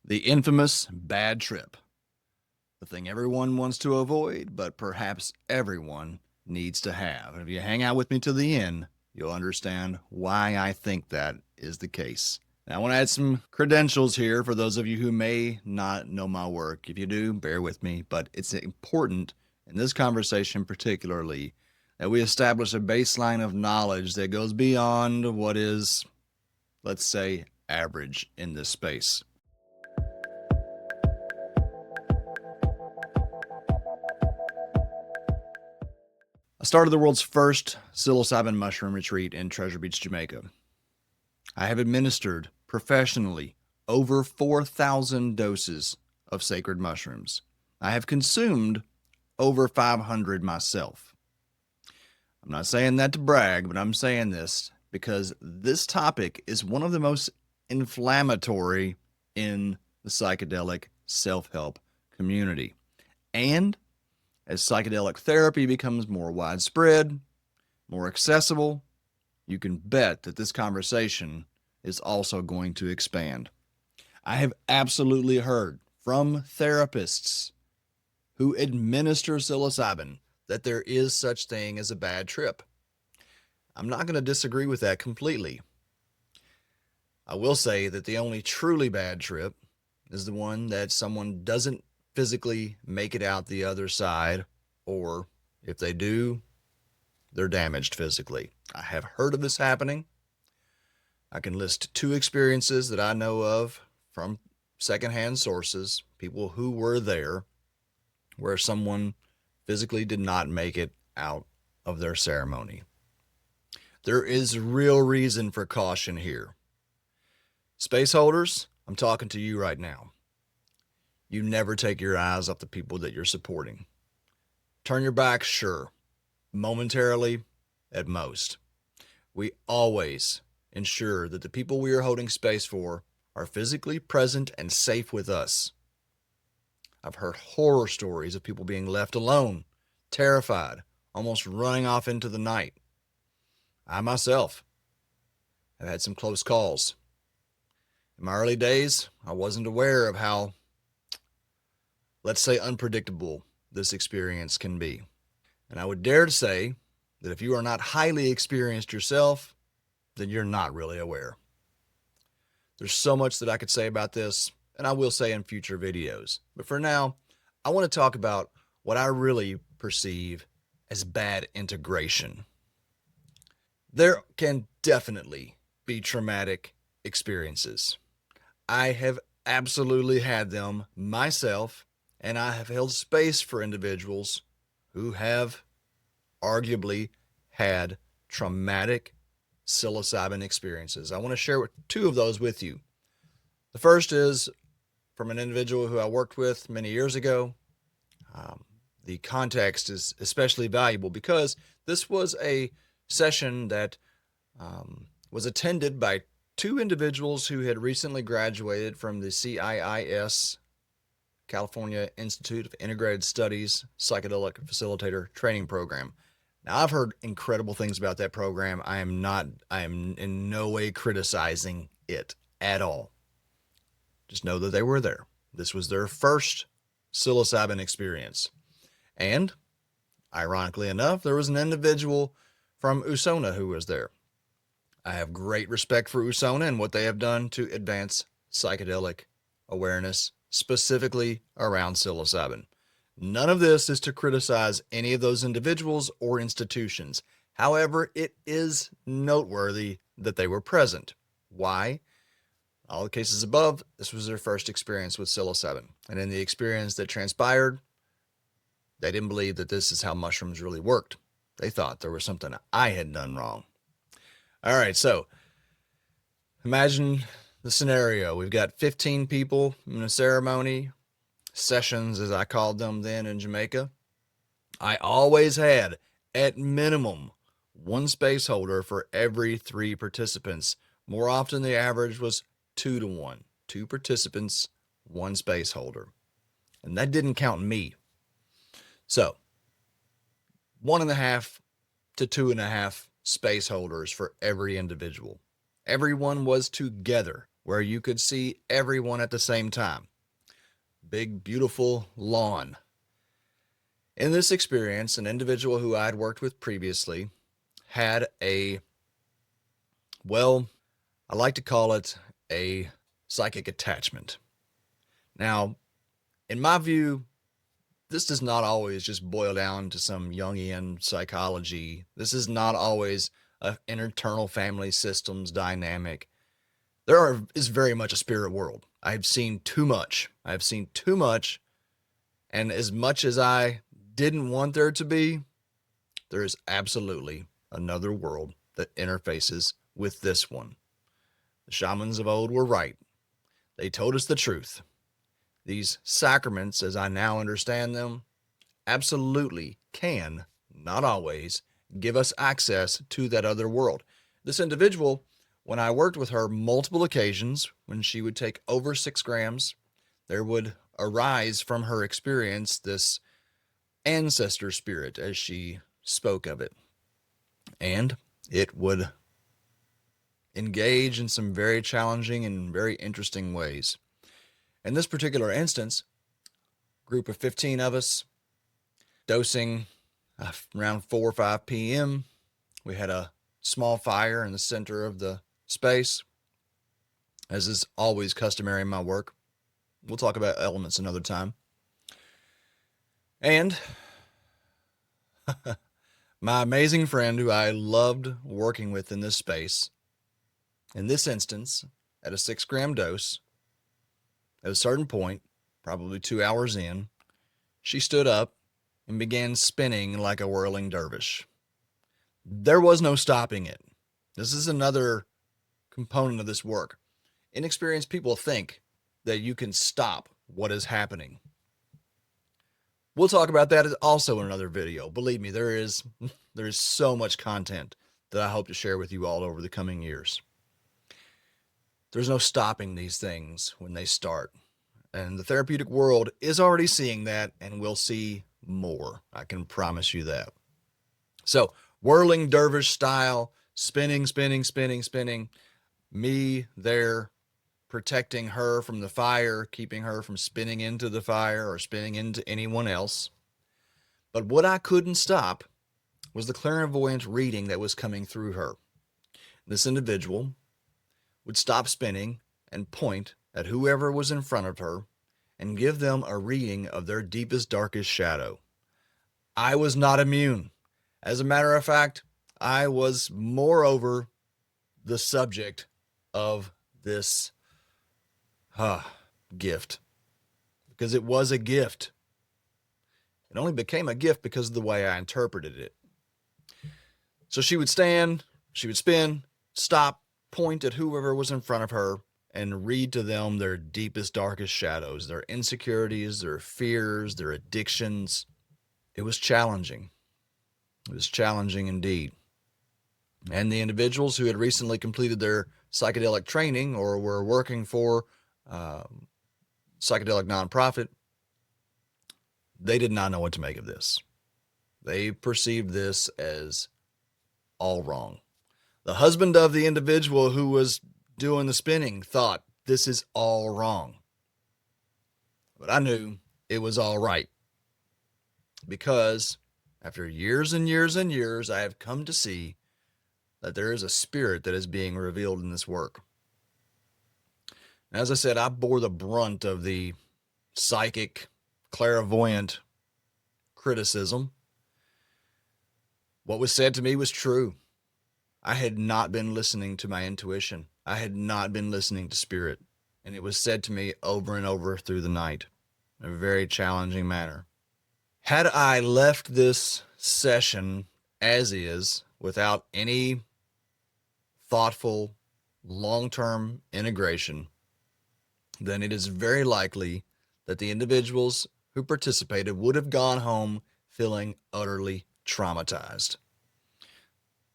The infamous bad trip. The thing everyone wants to avoid, but perhaps everyone needs to have. And if you hang out with me to the end, you'll understand why I think that is the case. Now, I want to add some credentials here for those of you who may not know my work. If you do, bear with me, but it's important in this conversation, particularly, that we establish a baseline of knowledge that goes beyond what is, let's say, average in this space. I started the world's first psilocybin mushroom retreat in Treasure Beach, Jamaica. I have administered professionally over 4,000 doses of sacred mushrooms. I have consumed over 500 myself. I'm not saying that to brag, but I'm saying this because this topic is one of the most inflammatory in the psychedelic self-help community. And as psychedelic therapy becomes more widespread, more accessible, you can bet that this conversation is also going to expand. I have absolutely heard from therapists who administer psilocybin that there is such thing as a bad trip. I'm not going to disagree with that completely. I will say that the only truly bad trip is the one that someone doesn't physically make it out the other side, or if they do, they're damaged physically. I have heard of this happening. I can list two experiences that I know of from secondhand sources, people who were there, where someone physically did not make it out of their ceremony. There is real reason for caution here. Spaceholders, I'm talking to you right now. You never take your eyes off the people that you're supporting. Turn your back, sure, momentarily at most. We always ensure that the people we are holding space for are physically present and safe with us. I've heard horror stories of people being left alone, terrified, almost running off into the night. I myself have had some close calls. In my early days, I wasn't aware of how, let's say, unpredictable this experience can be. And I would dare to say that if you are not highly experienced yourself, then you're not really aware. There's so much that I could say about this, and I will say in future videos. But for now, I want to talk about what I really perceive as bad integration. There can definitely be traumatic experiences. I have absolutely had them myself, and I have held space for individuals who have arguably had traumatic psilocybin experiences. I want to share two of those with you. The first is from an individual who I worked with many years ago. The context is especially valuable because this was a session that was attended by two individuals who had recently graduated from the CIIS, California Institute of Integrated Studies Psychedelic Facilitator Training Program. Now, I've heard incredible things about that program. I am in no way criticizing it at all. Just know that they were there. This was their first psilocybin experience. And, ironically enough, there was an individual from Usona who was there. I have great respect for Usona and what they have done to advance psychedelic awareness, specifically around psilocybin. None of this is to criticize any of those individuals or institutions. However, it is noteworthy that they were present. Why? All the cases above, this was their first experience with psilocybin. And in the experience that transpired, they didn't believe that this is how mushrooms really worked. They thought there was something I had done wrong. All right, so imagine the scenario. We've got 15 people in a ceremony, sessions as I called them then in Jamaica. I always had, at minimum, one space holder for every 3 participants. More often, the average was 2 to 1. 2 participants, 1 space holder. And that didn't count me. So, 1.5 to 2.5 space holders for every individual. Everyone was together where you could see everyone at the same time. Big, beautiful lawn. In this experience, an individual who I'd worked with previously had I like to call it a psychic attachment. Now, in my view, this does not always just boil down to some Jungian psychology. This is not always an internal family systems dynamic. Is very much a spirit world. I've seen too much. And as much as I didn't want there to be, there is absolutely another world that interfaces with this one. The shamans of old were right. They told us the truth. These sacraments, as I now understand them, absolutely can, not always, give us access to that other world. This individual, when I worked with her multiple occasions, when she would take over 6 grams, there would arise from her experience this ancestor spirit, as she spoke of it. And it would engage in some very challenging and very interesting ways. In this particular instance, group of 15 of us, dosing around 4 or 5 p.m. We had a small fire in the center of the space, as is always customary in my work. We'll talk about elements another time. And my amazing friend who I loved working with in this space, in this instance, at a 6 gram dose, at a certain point, probably 2 hours in, she stood up and began spinning like a whirling dervish. There was no stopping it. This is another component of this work. Inexperienced people think that you can stop what is happening. We'll talk about that also in another video. Believe me, there is so much content that I hope to share with you all over the coming years. There's no stopping these things when they start. And the therapeutic world is already seeing that, and will see more. I can promise you that. So, whirling dervish style, spinning. Me there protecting her from the fire, keeping her from spinning into the fire or spinning into anyone else. But what I couldn't stop was the clairvoyant reading that was coming through her. This individual would stop spinning and point at whoever was in front of her and give them a reading of their deepest, darkest shadow. I was not immune. As a matter of fact, I was moreover the subject of this gift, because it was a gift. It only became a gift because of the way I interpreted it. So she would stand, she would spin, stop, point at whoever was in front of her, and read to them their deepest, darkest shadows, their insecurities, their fears, their addictions. It was challenging. It was challenging indeed. And the individuals who had recently completed their psychedelic training or were working for psychedelic nonprofit, they did not know what to make of this. They perceived this as all wrong. The husband of the individual who was doing the spinning thought this is all wrong. But I knew it was all right, because after years and years and years, I have come to see that there is a spirit that is being revealed in this work. As I said, I bore the brunt of the psychic, clairvoyant criticism. What was said to me was true. I had not been listening to my intuition. I had not been listening to spirit. And it was said to me over and over through the night in a very challenging manner. Had I left this session as is, without any thoughtful, long-term integration, then it is very likely that the individuals who participated would have gone home feeling utterly traumatized.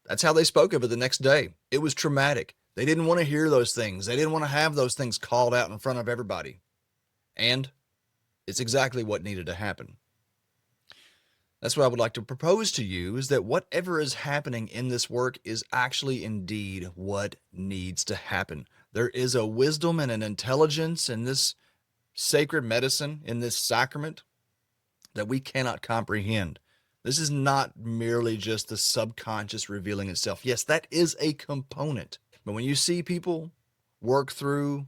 That's how they spoke of it the next day. It was traumatic. They didn't want to hear those things. They didn't want to have those things called out in front of everybody. And it's exactly what needed to happen. That's what I would like to propose to you, is that whatever is happening in this work is actually indeed what needs to happen. There is a wisdom and an intelligence in this sacred medicine, in this sacrament, that we cannot comprehend. This is not merely just the subconscious revealing itself. Yes, that is a component. But when you see people work through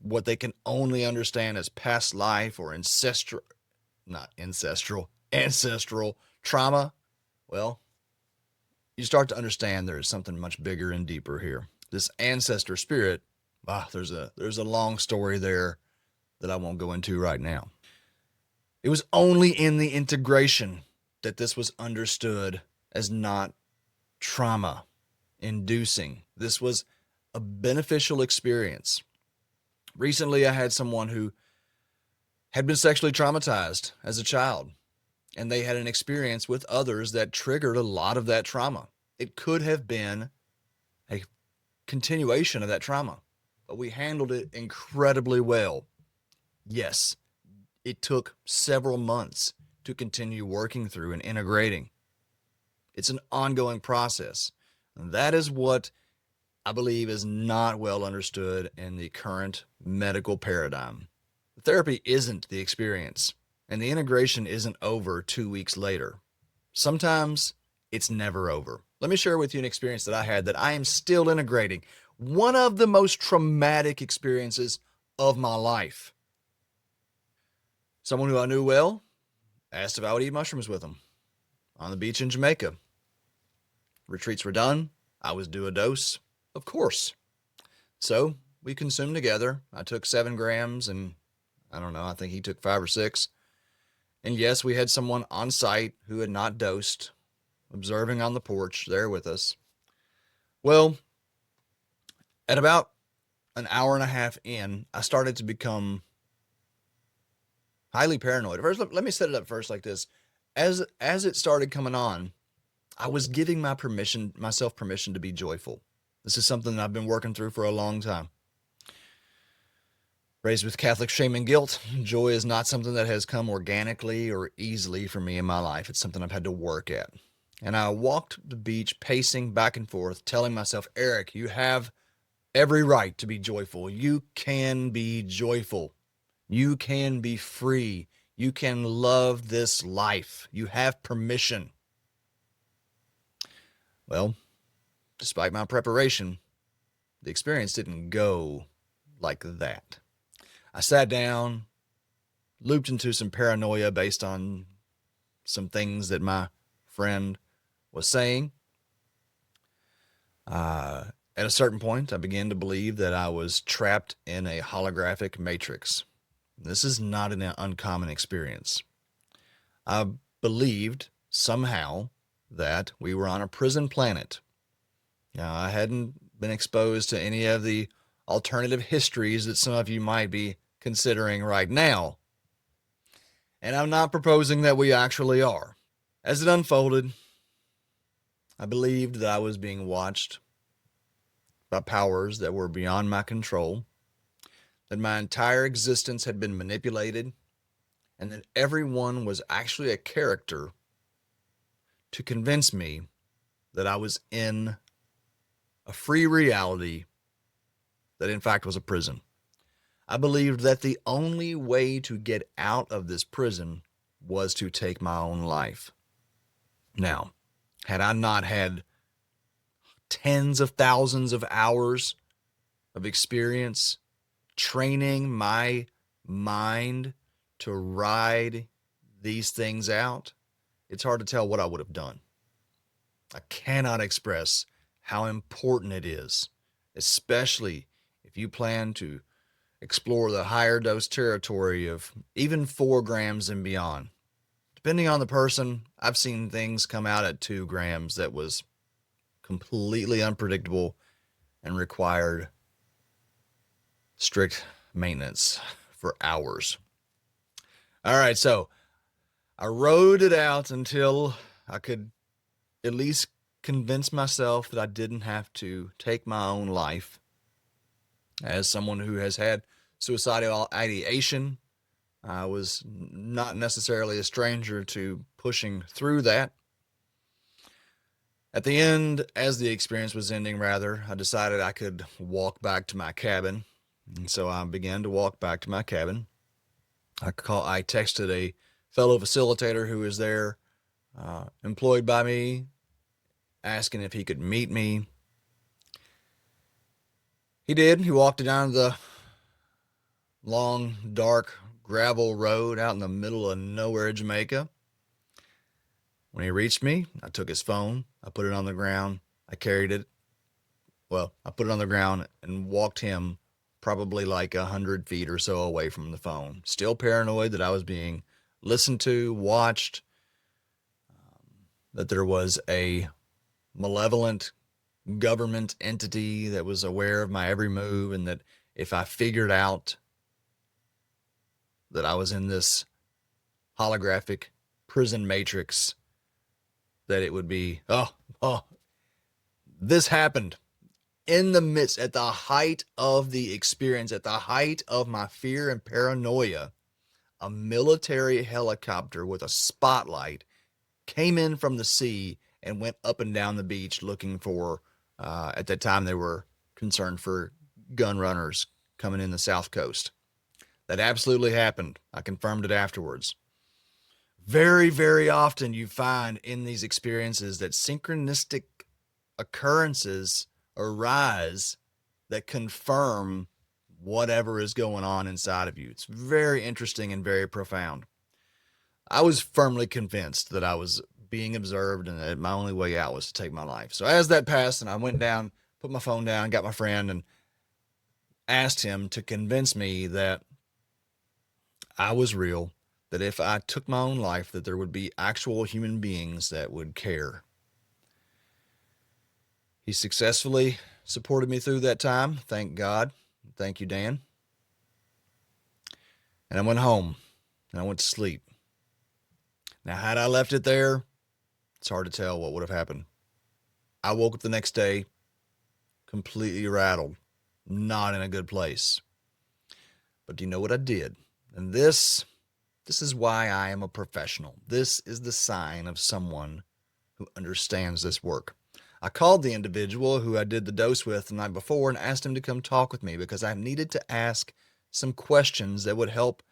what they can only understand as past life or ancestral trauma, well, you start to understand there is something much bigger and deeper here. This ancestor spirit, there's a long story there that I won't go into right now. It was only in the integration that this was understood as not trauma inducing. This was a beneficial experience. Recently, I had someone who had been sexually traumatized as a child, and they had an experience with others that triggered a lot of that trauma. It could have been a continuation of that trauma, but we handled it incredibly well. Yes, it took several months to continue working through and integrating. It's an ongoing process. And that is what I believe is not well understood in the current medical paradigm. Therapy isn't the experience, and the integration isn't over 2 weeks later. Sometimes it's never over. Let me share with you an experience that I had that I am still integrating. One of the most traumatic experiences of my life. Someone who I knew well asked if I would eat mushrooms with them on the beach in Jamaica. Retreats were done. I was due a dose, of course. So we consumed together. I took 7 grams and I think he took 5 or 6. And yes, we had someone on site who had not dosed, observing on the porch there with us. Well, at about an hour and a half in, I started to become highly paranoid. First, let me set it up first like this. As it started coming on, I was giving myself permission to be joyful. This is something that I've been working through for a long time. Raised with Catholic shame and guilt, joy is not something that has come organically or easily for me in my life. It's something I've had to work at. And I walked the beach, pacing back and forth, telling myself, Eric, you have every right to be joyful. You can be joyful. You can be free. You can love this life. You have permission. Well, despite my preparation, the experience didn't go like that. I sat down, looped into some paranoia based on some things that my friend was saying. At a certain point, I began to believe that I was trapped in a holographic matrix. This is not an uncommon experience. I believed somehow that we were on a prison planet. Now, I hadn't been exposed to any of the alternative histories that some of you might be considering right now. And I'm not proposing that we actually are. As it unfolded, I believed that I was being watched by powers that were beyond my control, that my entire existence had been manipulated, and that everyone was actually a character to convince me that I was in a free reality that in fact was a prison. I believed that the only way to get out of this prison was to take my own life. Now, had I not had tens of thousands of hours of experience training my mind to ride these things out, it's hard to tell what I would have done. I cannot express how important it is, especially if you plan to explore the higher dose territory of even 4 grams and beyond. Depending on the person, I've seen things come out at 2 grams that was completely unpredictable and required strict maintenance for hours. All right, so I rode it out until I could at least convince myself that I didn't have to take my own life. As someone who has had suicidal ideation, I was not necessarily a stranger to pushing through that. At the end, as the experience was ending, rather, I decided I could walk back to my cabin. And so I began to walk back to my cabin. I texted a fellow facilitator who was there, employed by me, asking if he could meet me. He did. He walked down the long, dark gravel road out in the middle of nowhere, Jamaica. When he reached me, I took his phone, I put it on the ground, I carried it. Well, I put it on the ground and walked him probably like 100 feet or so away from the phone. Still paranoid that I was being listened to, watched, that there was a malevolent government entity that was aware of my every move, and that if I figured out that I was in this holographic prison matrix, that it would be, this happened in the midst, at the height of the experience, at the height of my fear and paranoia. A military helicopter with a spotlight came in from the sea and went up and down the beach looking for, at that time they were concerned for gun runners coming in the South Coast. That absolutely happened. I confirmed it afterwards. Very, very often you find in these experiences that synchronistic occurrences arise that confirm whatever is going on inside of you. It's very interesting and very profound. I was firmly convinced that I was being observed and that my only way out was to take my life. So as that passed and I went down, put my phone down, got my friend and asked him to convince me that I was real, that if I took my own life, that there would be actual human beings that would care. He successfully supported me through that time. Thank God. Thank you, Dan. And I went home and I went to sleep. Now, had I left it there, it's hard to tell what would have happened. I woke up the next day completely rattled, not in a good place. But do you know what I did? And this is why I am a professional. This is the sign of someone who understands this work. I called the individual who I did the dose with the night before and asked him to come talk with me because I needed to ask some questions that would help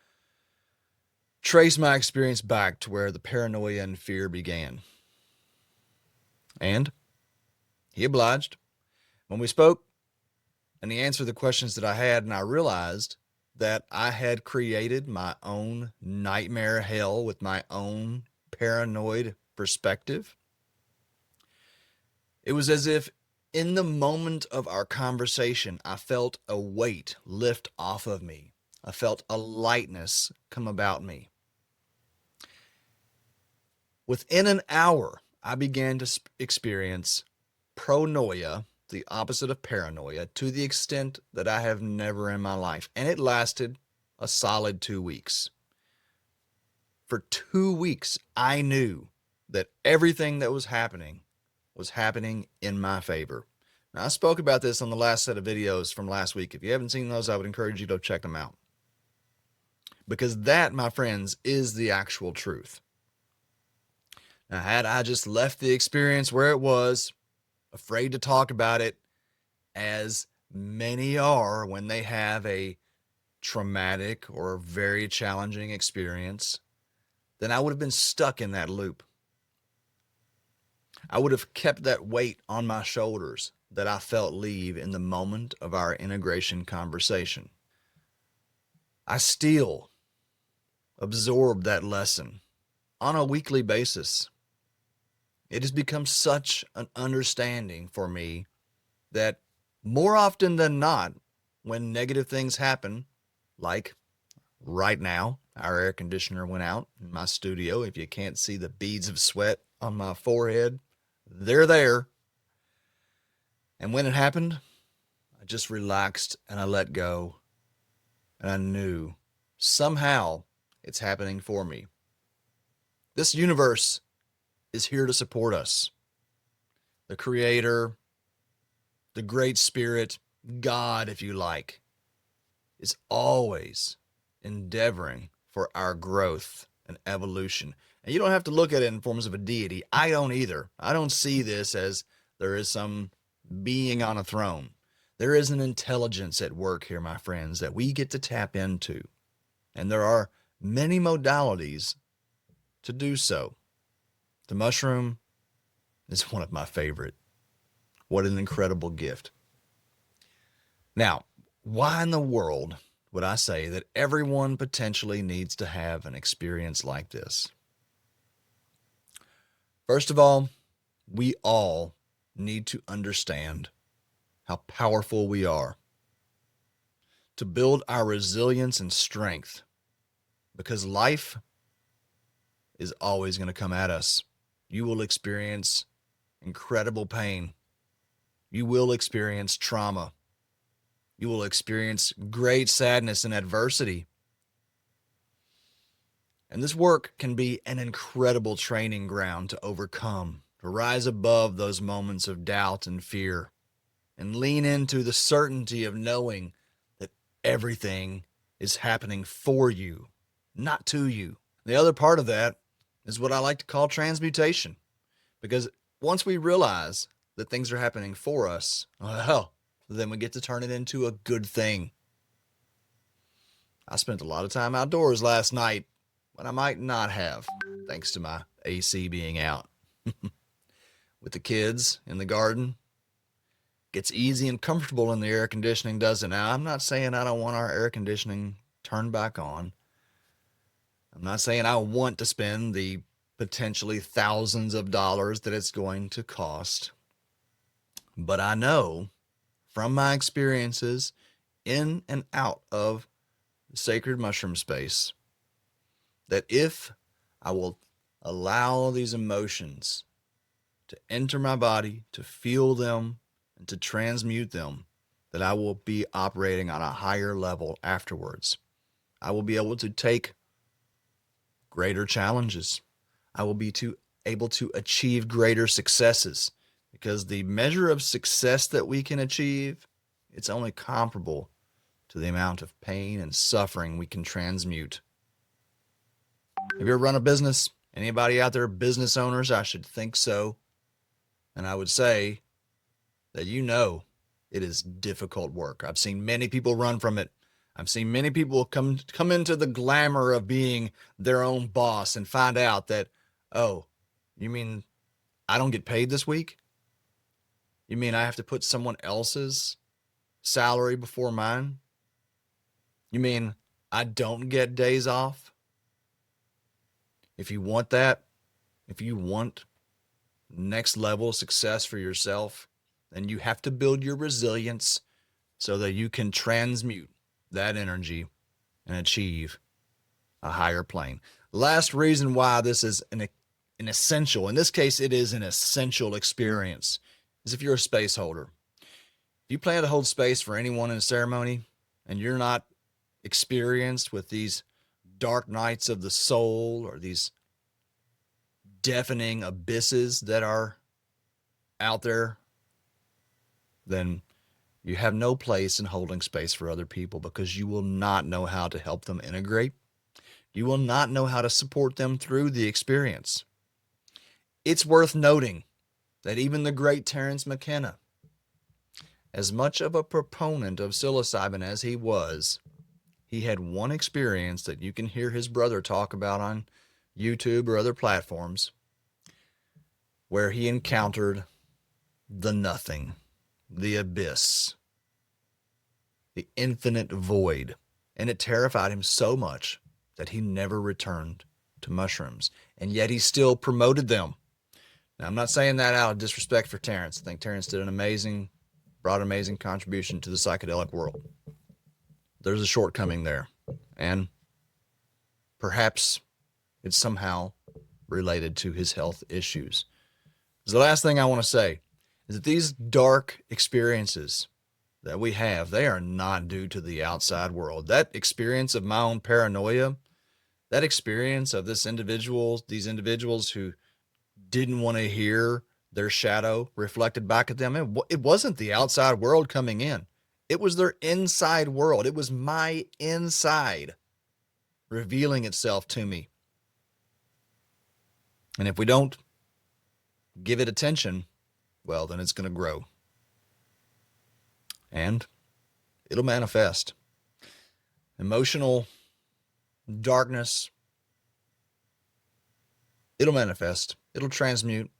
trace my experience back to where the paranoia and fear began. And he obliged. When we spoke, and he answered the questions that I had, and I realized that I had created my own nightmare hell with my own paranoid perspective. It was as if in the moment of our conversation, I felt a weight lift off of me. I felt a lightness come about me. Within an hour, I began to experience pronoia, the opposite of paranoia, to the extent that I have never in my life. And it lasted a solid 2 weeks. For 2 weeks, I knew that everything that was happening in my favor. Now, I spoke about this on the last set of videos from last week. If you haven't seen those, I would encourage you to check them out. Because that, my friends, is the actual truth. Now, had I just left the experience where it was, afraid to talk about it, as many are when they have a traumatic or very challenging experience, then I would have been stuck in that loop. I would have kept that weight on my shoulders that I felt leave in the moment of our integration conversation. I still absorb that lesson on a weekly basis. It has become such an understanding for me that more often than not, when negative things happen, like right now, our air conditioner went out in my studio. If you can't see the beads of sweat on my forehead, they're there. And when it happened, I just relaxed and I let go. And I knew somehow it's happening for me. This universe is here to support us. The Creator, the Great Spirit, God, if you like, is always endeavoring for our growth an evolution. And you don't have to look at it in forms of a deity. I don't either. I don't see this as there is some being on a throne. There is an intelligence at work here, my friends, that we get to tap into. And there are many modalities to do so. The mushroom is one of my favorite. What an incredible gift. Now, why in the world would I say that everyone potentially needs to have an experience like this? First of all, we all need to understand how powerful we are to build our resilience and strength, because life is always going to come at us. You will experience incredible pain. You will experience trauma. You will experience great sadness and adversity. And this work can be an incredible training ground to overcome, to rise above those moments of doubt and fear, and lean into the certainty of knowing that everything is happening for you, not to you. The other part of that is what I like to call transmutation, because once we realize that things are happening for us, well, then we get to turn it into a good thing. I spent a lot of time outdoors last night when I might not have, thanks to my AC being out. With the kids in the garden, gets easy and comfortable in the air conditioning, doesn't it? Now, I'm not saying I don't want our air conditioning turned back on. I'm not saying I want to spend the potentially thousands of dollars that it's going to cost. But I know from my experiences in and out of the sacred mushroom space that if I will allow these emotions to enter my body, to feel them, and to transmute them, that I will be operating on a higher level afterwards. I will be able to take greater challenges. I will be able to achieve greater successes, because the measure of success that we can achieve, it's only comparable to the amount of pain and suffering we can transmute. Have you ever run a business? Anybody out there business owners? I should think so. And I would say that it is difficult work. I've seen many people run from it. I've seen many people come into the glamour of being their own boss and find out that, oh, you mean I don't get paid this week? You mean I have to put someone else's salary before mine? You mean I don't get days off? If you want that, if you want next level success for yourself, then you have to build your resilience so that you can transmute that energy and achieve a higher plane. Last reason why this is an essential, in this case, it is an essential experience, is if you're a space holder. If you plan to hold space for anyone in a ceremony and you're not experienced with these dark nights of the soul or these deafening abysses that are out there, then you have no place in holding space for other people, because you will not know how to help them integrate. You will not know how to support them through the experience. It's worth noting that even the great Terence McKenna, as much of a proponent of psilocybin as he was, he had one experience that you can hear his brother talk about on YouTube or other platforms, where he encountered the nothing, the abyss, the infinite void. And it terrified him so much that he never returned to mushrooms. And yet he still promoted them. Now, I'm not saying that out of disrespect for Terence. I think Terence brought an amazing contribution to the psychedelic world. There's a shortcoming there. And perhaps it's somehow related to his health issues. So the last thing I want to say is that these dark experiences that we have, they are not due to the outside world. That experience of my own paranoia, that experience of these individuals who didn't want to hear their shadow reflected back at them, it wasn't the outside world coming in. It was their inside world. It was my inside revealing itself to me And if we don't give it attention, well, then it's going to grow. And it'll manifest. Emotional darkness, it'll manifest. It'll transmute.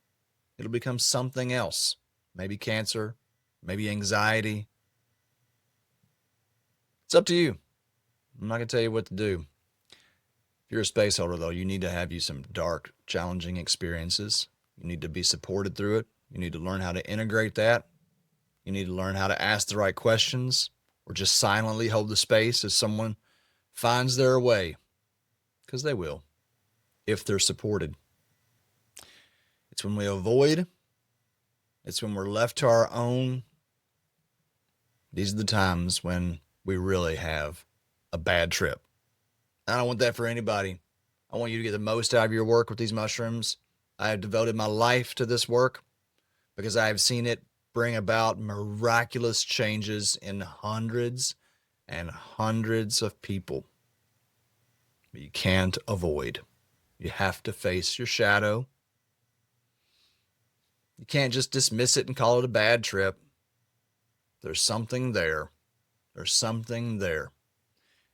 It'll become something else. Maybe cancer, maybe anxiety. It's up to you. I'm not going to tell you what to do. If you're a space holder, though, you need to have you some dark, challenging experiences. You need to be supported through it. You need to learn how to integrate that. You need to learn how to ask the right questions or just silently hold the space as someone finds their way, because they will, if they're supported. It's when we avoid, it's when we're left to our own. These are the times when we really have a bad trip. I don't want that for anybody. I want you to get the most out of your work with these mushrooms. I have devoted my life to this work because I have seen it bring about miraculous changes in hundreds and hundreds of people. But you can't avoid. You have to face your shadow. You can't just dismiss it and call it a bad trip. There's something there. There's something there.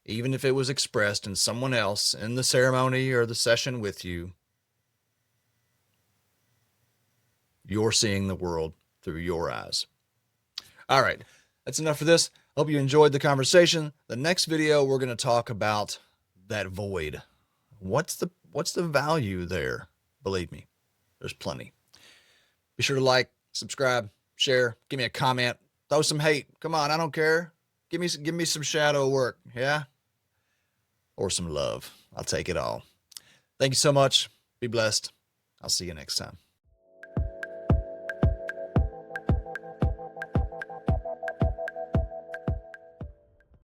Even if it was expressed in someone else in the ceremony or the session with you, you're seeing the world through your eyes. All right, that's enough for this. Hope you enjoyed the conversation. The next video, we're going to talk about that void. What's the value there? Believe me, there's plenty. Be sure to like, subscribe, share, give me a comment, throw some hate. Come on, I don't care. Give me some shadow work, yeah? Or some love. I'll take it all. Thank you so much. Be blessed. I'll see you next time.